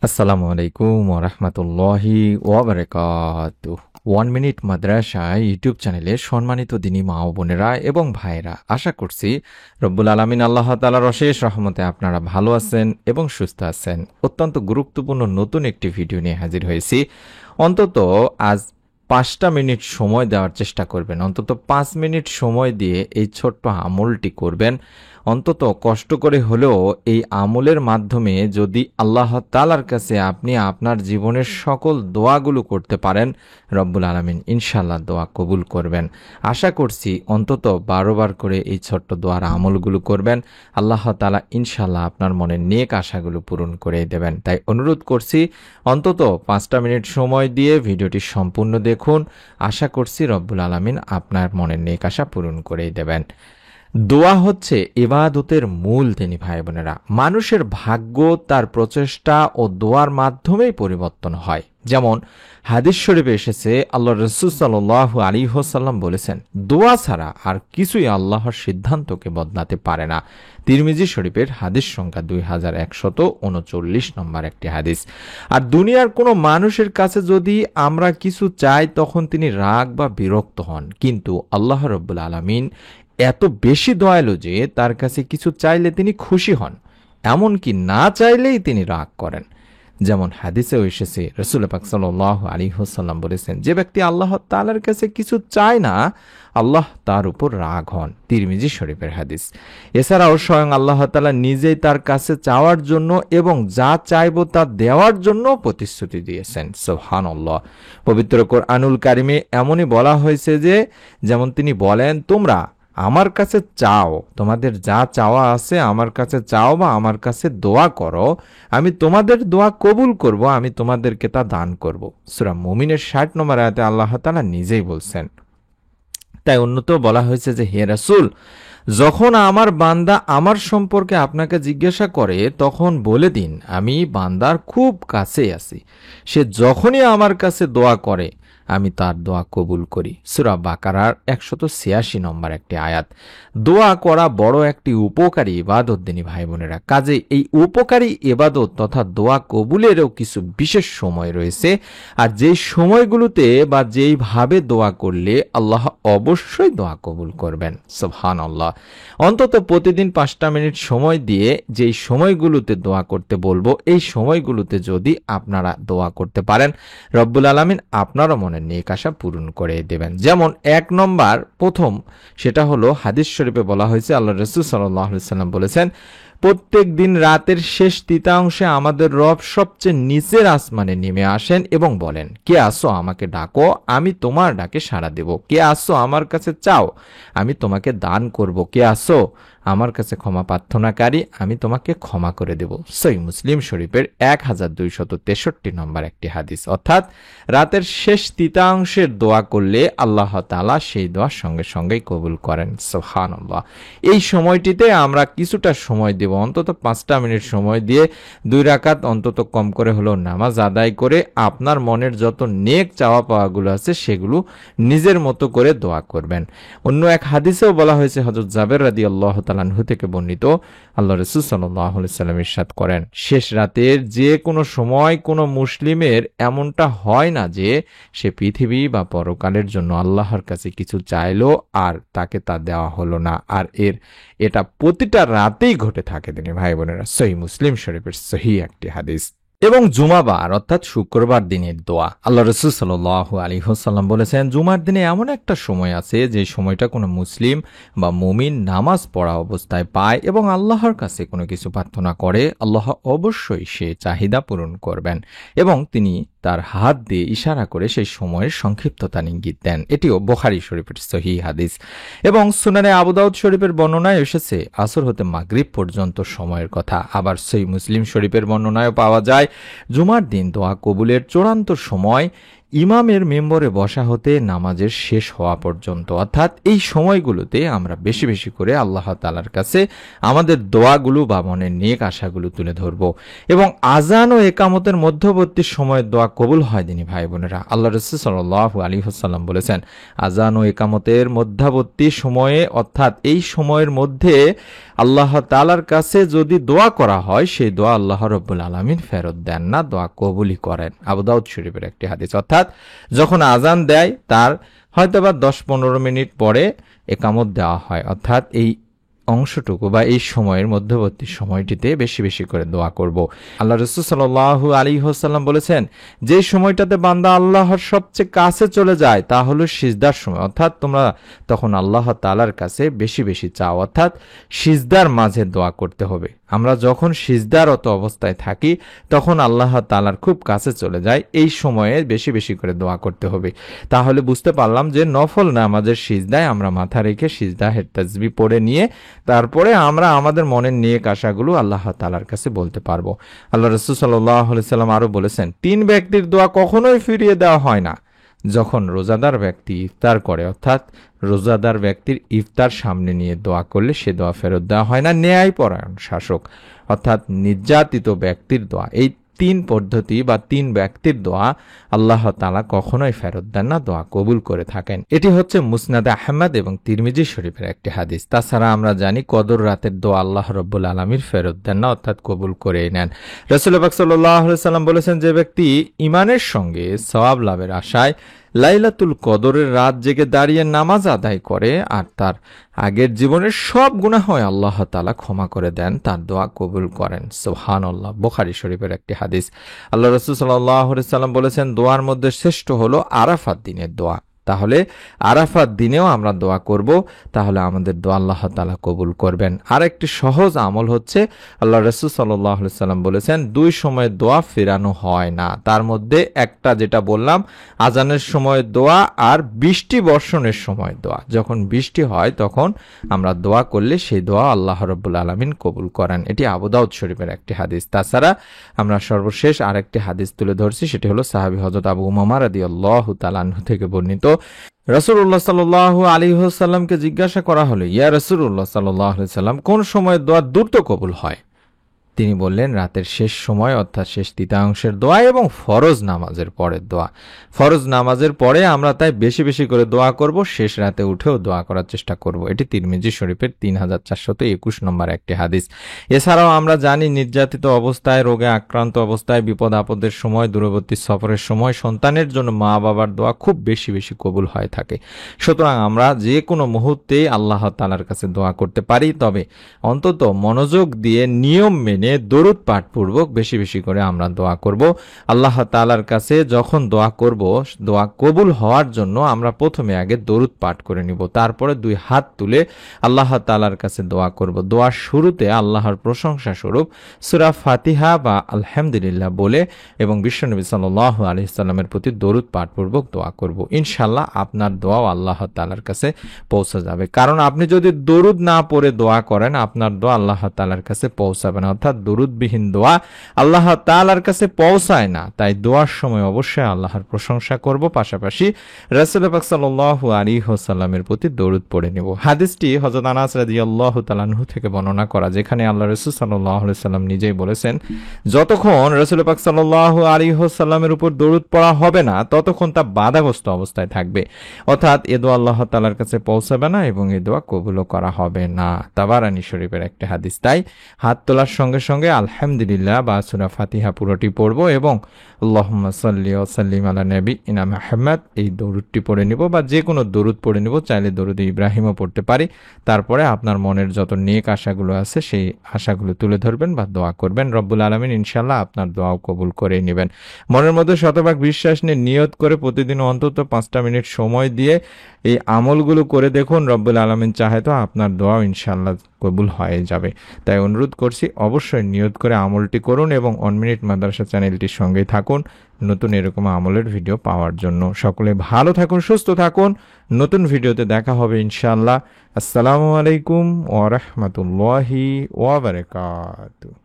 আসসালামু আলাইকুম ওরহমতুল্লাহি ওয়াবারাকাতুহ। 1 মিনিট মাদ্রাসা ইউটিউব চ্যানেলে সম্মানিত দিনী মা ও বোনেরা এবং ভাইরা, আশা করছি রব্বুল আলামিন আল্লাহ তাআলার অশেষ রহমতে আপনারা ভালো আছেন এবং সুস্থ আছেন। অত্যন্ত গুরুত্বপূর্ণ নতুন একটি ভিডিও নিয়ে হাজির হয়েছি। অন্তত আজ 5টা মিনিট সময় দেওয়ার চেষ্টা করবেন। অন্তত 5 মিনিট সময় দিয়ে এই ছোট্ট আমলটি করবেন। অন্তত কষ্ট করে হলেও এই আমলের মাধ্যমে যদি আল্লাহ তাআলার কাছে আপনি আপনার জীবনের সকল দোয়াগুলো করতে পারেন, রব্বুল আলামিন ইনশাআল্লাহ দোয়া কবুল করবেন। আশা করছি অন্তত 12বার করে এই ছোট্ট দোয়ার আমলগুলো করবেন, আল্লাহ তাআলা ইনশাআল্লাহ আপনার মনের নেক আশাগুলো পূরণ করে দেবেন। তাই অনুরোধ করছি অন্তত 5টা মিনিট সময় দিয়ে ভিডিওটি সম্পূর্ণ দেখুন। আশা করছি রব্বুল আলামিন আপনার মনের নেক আশা পূরণ করে দেবেন। দোয়া হচ্ছে ইবাদতের মূল তিনি ভাই বোনেরা। মানুষের ভাগ্য তার প্রচেষ্টা ও দোয়ার মাধ্যমেই পরিবর্তন হয়। যেমন হাদিস শরীফে এসেছে, আল্লাহ রাসূল সাল্লাল্লাহু আলাইহি ওয়াসাল্লাম বলেছেন, দোয়া ছাড়া আর কিছুই আল্লাহর সিদ্ধান্তকে বদলাতে পারে না। তিরমিজি শরীফের হাদিস সংখ্যা 2139 নম্বর একটি হাদিস। আর দুনিয়ার কোনো মানুষের কাছে যদি আমরা কিছু চাই তখন তিনি রাগ বা বিরক্ত হন, কিন্তু আল্লাহ রাব্বুল আলামিন এত বেশি দয়ালু যে তার কাছে কিছু চাইলে তিনি খুশি হন, এমনকি না চাইলেই তিনি রাগ করেন। যেমন হাদিসেও এসেছে, রাসূল পাক সাল্লাল্লাহু আলাইহি ওয়াসাল্লাম বলেছেন, যে ব্যক্তি আল্লাহ তাআলার কাছে কিছু চায় না, আল্লাহ তার উপর রাগ হন। তিরমিজি শরীফের হাদিস। এছাড়াও স্বয়ং আল্লাহ তাআলা নিজেই তার কাছে চাওয়ার জন্য এবং যা চাইবো তা দেওয়ার জন্য প্রতিশ্রুতি দিয়েছেন। সুবহানাল্লাহ। পবিত্র কোরআনুল কারিমে এমনই বলা হয়েছে যে, যেমন তিনি বলেন, তোমরা আমার কাছে চাও, তোমাদের যা চাওয়া আছে আমার কাছে চাও বা আমার কাছে দোয়া করো, আমি তোমাদের দোয়া কবুল করব, আমি তোমাদেরকে তা দান করব। সূরা মুমিনের 60 নম্বর আয়াতে আল্লাহ তাআলা নিজেই বলছেন। তাই অন্যতেও বলা হয়েছে যে, হে রাসূল, যখন আমার বান্দা আমার সম্পর্কে আপনাকে জিজ্ঞাসা করে তখন বলে দিন, আমি বান্দার খুব কাছে আছি, সে যখনই আমার কাছে দোয়া করে আমি তার দোয়া কবুল করি। সূরা বাকারার 186 নম্বর একটি আয়াত। দোয়া করা বড় একটি উপকারী ইবাদত দিনী ভাই বোনেরা। কাজে এই উপকারী ইবাদত তথা দোয়া কবুলেরও কিছু বিশেষ সময় রয়েছে, আর যেই সময়গুলোতে বা যেইভাবে দোয়া করলে আল্লাহ অবশ্যই দোয়া কবুল করবেন। সুবহানাল্লাহ। অন্তত প্রতিদিন 5টা মিনিট সময় দিয়ে যেই সময়গুলোতে দোয়া করতে বলবো, এই সময়গুলোতে যদি আপনারা দোয়া করতে পারেন, রব্বুল আলামিন আপনারও মনের নেক আশা পূরণ করে দেবেন। যেমন 1 নম্বর প্রথম, সেটা হলো হাদিস শরীফে বলা হয়েছে, আল্লাহ রাসূল সাল্লাল্লাহু আলাইহি ওয়াসাল্লাম বলেছেন, প্রত্যেক দিন রাতের শেষ তৃতীয়াংশে আমাদের রব সবচেয়ে নিচের আসমানে নেমে আসেন এবং বলেন, কে আসো আমাকে ডাকো, আমি তোমার ডাকে সাড়া দেব। কে আসো আমার কাছে চাও, আমি তোমাকে দান করব। কে আসো আমার কাছে ক্ষমা প্রার্থনাকারী, আমি তোমাকে ক্ষমা করে দেব। সহিহ মুসলিম শরীফের 1263 নম্বর একটি হাদিস। অর্থাৎ রাতের শেষ তৃতীয়াংশের দোয়া করলে আল্লাহ তাআলা সেই দোয়া সঙ্গে সঙ্গেই কবুল করেন। সুবহানাল্লাহ। এই সময়টিতে আমরা কিছুটা সময় দেব, অন্তত 5টা মিনিট সময় দিয়ে 2 রাকাত অন্তত কম করে হলেও নামাজ আদায় করে আপনার মনের যত নেক চাওয়া পাওয়াগুলো আছে সেগুলো নিজের মতো করে দোয়া করবেন। অন্য এক হাদিসেও বলা হয়েছে, হযরত জাবের রাদিয়াল্লাহু তাআলা আনহু থেকে বর্ণিত, আল্লাহ রাসূল সাল্লাল্লাহু আলাইহি ওয়াসাল্লাম ইরশাদ করেন, শেষ রাতের যে কোনো সময় কোনো মুসলিমের এমনটা হয় না যে সে পৃথিবী বা পরকালের জন্য আল্লাহর কাছে কিছু চাইলো আর তাকে তা দেওয়া হলো না। আর এটা প্রতিটা রাতেই ঘটে থাকে তিনি ভাই বোনেরা। সহিহ মুসলিম শরীফের সহিহ একটি হাদিস। এবং জুমাবার অর্থাৎ শুক্রবার দিনের দোয়া, আল্লাহ রাসূল সাল্লাল্লাহু আলাইহি ওয়াসাল্লাম বলেছেন, জুমার দিনে এমন একটা সময় আছে যে সময়টা কোনো মুসলিম বা মুমিন নামাজ পড়া অবস্থায় পায় এবং আল্লাহর কাছে কোনো কিছু প্রার্থনা করে, আল্লাহ অবশ্যই সে চাহিদা পূরণ করবেন এবং তিনি তার হাত দিয়ে ইশারা করে সেই সময়ের সংক্ষিপ্ততা ইঙ্গিত দেন। এটিও বুখারী শরীফের সহিহ হাদিস। এবং সুনানে আবু দাউদ শরীফের বর্ণনায় এসেছে আসর হতে মাগরিব পর্যন্ত সময়ের কথা। আবার সহিহ মুসলিম শরীফের বর্ণনায়ও পাওয়া যায়, জুমার দিন দোয়া কবুলের চূড়ান্ত সময় ইমামের মেম্বরে বসা হতে নামাজের শেষ হওয়া পর্যন্ত। অর্থাৎ এই সময়গুলোতে আমরা বেশি বেশি করে আল্লাহ তাআলার কাছে আমাদের দোয়াগুলো বা মনের নেক আশাগুলো তুলে ধরব। এবং আজান ও একামতের মধ্যবর্তী সময়ের দোয়া কবুল হয় দিনী ভাই বোনেরা। আল্লাহ রাসূল সাল্লাল্লাহু আলাইহি ওয়াসাল্লাম বলেছেন, আজান ও একামতের মধ্যবর্তী সময়ে অর্থাৎ এই সময়ের মধ্যে আল্লাহ তাআলার কাছে যদি দোয়া করা হয় সেই দোয়া আল্লাহ রাব্বুল আলামিন ফেরত দেন না, দোয়া কবুলই করেন। আবু দাউদ শরীফের একটি হাদিস। অর্থাৎ যখন আজান দেয় তার হয়তোবা 10-15 মিনিট পরে একামত দেওয়া হয়, অর্থাৎ এই অংশটুকু বা এই সময়ের মধ্যবর্তী সময়টিতে বেশি বেশি করে দোয়া করব। আল্লাহ রাসূল সাল্লাল্লাহু আলাইহি ওয়াসাল্লাম বলেছেন, যে সময়টাতে বান্দা আল্লাহর সবচেয়ে কাছে চলে যায় তা হলো সিজদার সময়। অর্থাৎ তোমরা তখন আল্লাহ তাআলার কাছে বেশি বেশি চাও, অর্থাৎ সিজদার মাঝে দোয়া করতে হবে। আমরা যখন সিজদারত অবস্থায় থাকি তখন আল্লাহ তাআলার খুব কাছে চলে যায়, এই সময়ে বেশি বেশি করে দোয়া করতে হবে। তাহলে বুঝতে পারলাম যে নফল নামাজের সিজদায় আমরা মাথা রেখে সিজদাহের তাসবিহ পড়ে নিয়ে তারপরে আমরা আমাদের মনের নেক আশাগুলো আল্লাহ তাআলার কাছে বলতে পারবো। আল্লাহ রাসূল সাল্লাল্লাহু আলাইহি সাল্লাম আরো বলেছেন, 3 ব্যক্তির দোয়া কখনোই ফিরিয়ে দেওয়া হয় না। যখন রোজাদার ব্যক্তি ইফতার করে, অর্থাৎ রোজাদার ব্যক্তির ইফতার সামনে নিয়ে দোয়া করলে সে দোয়া ফেরত দেওয়া হয় না। ন্যায়পরায়ণ শাসক অর্থাৎ নির্যাতিত ব্যক্তির দোয়া, এই 3 পদ্ধতি বা 3 ব্যক্তির দোয়া আল্লাহ তাআলা কখনোই ফেরত দেন না, দোয়া কবুল করে থাকেন। এটি হচ্ছে মুসনাদে আহমদ এবং তিরমিজি শরীফের একটি হাদিস। তাছাড়া আমরা জানি কদর রাতের দোয়া আল্লাহ রাব্বুল আলামিন ফেরত দেন না, অর্থাৎ কবুল করে নেন। রাসূল পাক সাল্লাল্লাহু আলাইহি সাল্লাম বলেছেন, যে ব্যক্তি ঈমানের সঙ্গে সওয়াব লাভের আশায় লাইলাতুল কদরের রাত জেগে দাঁড়িয়ে নামাজ আদায় করে আর তার আগের জীবনের সব গুনাহ আল্লাহ তাআলা ক্ষমা করে দেন, তার দোয়া কবুল করেন। সুবহানাল্লাহ। বুখারী শরীফের একটি হাদিস। আল্লাহ রাসূল সাল্লাল্লাহু আলাইহি সাল্লাম বলেছেন, দোয়ার মধ্যে শ্রেষ্ঠ হলো আরাফাত দিনের দোয়া। তাহলে আরাফাত দিনেও আমরা দোয়া করব, তাহলে আমাদের দোয়া আল্লাহ তাআলা কবুল করবেন। আর একটি সহজ আমল হচ্ছে, আল্লাহ রাসূল সাল্লাল্লাহু আলাইহি সাল্লাম বলেছেন, 2 সময় দোয়া ফেরানো হয় না। তার মধ্যে একটা যেটা বললাম, আজানের সময় দোয়া আর বৃষ্টি বর্ষণের সময় দোয়া। যখন বৃষ্টি হয় তখন আমরা দোয়া করলে সেই দোয়া আল্লাহ রাব্বুল আলামিন কবুল করেন। এটি আবু দাউদ শরীফের একটি হাদিস। তাছাড়া আমরা সর্বশেষ আরেকটি হাদিস তুলে ধরছি, সেটি হলো সাহাবী হযরত আবু উমামা রাদিয়াল্লাহু তাআলা আনহু থেকে বর্ণিত। রাসূলুল্লাহ সাল্লাল্লাহু আলাইহি ওয়াসাল্লামকে জিজ্ঞাসা করা হলো, ইয়া রাসূলুল্লাহ সাল্লাল্লাহু আলাইহি ওয়াসাল্লাম, কোন সময় দোয়া দ্রুত কবুল হয়? তিনি বললেন, রাতের শেষ সময় অর্থাৎ শেষ তৃতীয়াংশের দোয়া এবং ফরজ নামাজের পরের দোয়া। ফরজ নামাজের পরে আমরা তাই বেশি বেশি করে দোয়া করব, শেষ রাতে উঠেও দোয়া করার চেষ্টা করব। এটি তিরমিজি শরীফের 3421 নম্বর একটি হাদিস। এছাড়াও আমরা জানি, নির্যাতিত অবস্থায়, রোগে আক্রান্ত অবস্থায়, বিপদ আপদের সময়, দূরবর্তী সফরের সময় সন্তানের জন্য মা বাবার দোয়া খুব বেশি বেশি কবুল হয়ে থাকে। সুতরাং আমরা যে কোনো মুহূর্তে আল্লাহ তাআলার কাছে দোয়া করতে পারি, তবে অন্তত মনোযোগ দিয়ে নিয়ম মেনে দরুদ পাঠ পূর্বক বেশি বেশি করে আমরা দোয়া করব। আল্লাহ তাআলার কাছে যখন দোয়া করব, দোয়া কবুল হওয়ার জন্য আমরা প্রথমে আগে দরুদ পাঠ করে নিব, তারপরে 2 হাত তুলে আল্লাহ তাআলার কাছে দোয়া করব। দোয়ার শুরুতে আল্লাহর প্রশংসা স্বরূপ সূরা ফাতিহা বা আলহামদুলিল্লাহ বলে এবং বিশ্বনবী সাল্লাল্লাহু আলাইহি সাল্লামের প্রতি দরুদ পাঠ পূর্বক দোয়া করব। ইনশাআল্লাহ আপনার দোয়াও আল্লাহ তাআলার কাছে পৌঁছে যাবে। কারণ আপনি যদি দরুদ না পড়ে দোয়া করেন, আপনার দোয়া আল্লাহ তাআলার কাছে পৌঁছাবে না, অর্থাৎ দরুদবিহীন দোয়া আল্লাহ তাআলার কাছে পৌঁছায় না। তাই দোয়ার সময় অবশ্যই আল্লাহর প্রশংসা করব, পাশাপাশি রাসূল পাক সাল্লাল্লাহু আলাইহি ওয়াসাল্লামের প্রতি দরুদ পড়ে নেব। হাদিসটি হযরত আনাস রাদিয়াল্লাহু তাআলা আনহু থেকে বর্ণনা করা, যেখানে আল্লাহ রাসূল সাল্লাল্লাহু আলাইহি ওয়াসাল্লাম নিজেই বলেছেন, যতক্ষণ রাসূল পাক সাল্লাল্লাহু আলাইহি ওয়াসাল্লামের উপর দরুদ পড়া হবে না ততক্ষণ তা বাধাগ্রস্ত অবস্থায় থাকবে, অর্থাৎ এ দোয়া আল্লাহ তাআলার কাছে পৌঁছাবে না এবং এ দোয়া কবুলও করা হবে না। তাবারানী শরীফের একটা হাদিস। তাই হাত তোলার সঙ্গে সঙ্গে আলহামদুলিল্লাহ বা সূরা ফাতিহা পুরোটি পড়ব এবং আল্লাহুম্মা সাল্লি ওয়া সাল্লিম আলা নাবিয়িনা মুহাম্মদ এই দরুদটি পড়ে নিব, বা যে কোনো দরুদ পড়ে নিব, চাইলে দরুদে ইব্রাহিমও পড়তে পারি। তারপরে আপনার মনের যত নেক আশাগুলো আছে সেই আশাগুলো তুলে ধরবেন বা দোয়া করবেন। রব্বুল আলামিন ইনশাআল্লাহ আপনার দোয়াও কবুল করে নেবেন। মনের মধ্যে শতভাগ বিশ্বাস নিয়ে নিয়ত করে প্রতিদিন অন্তত 5টা মিনিট সময় দিয়ে এই আমলগুলো করে দেখুন। রব্বুল আলামিন চাহে তো আপনার দোয়াও ইনশাআল্লাহ কবুল হয়ে যাবে। তাই অনুরোধ করছি, অবশ্যই নিয়ত করে আমলটি করুন এবং 1 মিনিট মাদ্রাসা চ্যানেলটির সঙ্গেই থাকুন নতুন এরকম আমলের ভিডিও পাওয়ার জন্য। সকলে ভালো থাকুন, সুস্থ থাকুন। নতুন ভিডিওতে দেখা হবে ইনশাআল্লাহ। আসসালামু আলাইকুম ওয়া রাহমাতুল্লাহি ওয়া বারাকাতুহু।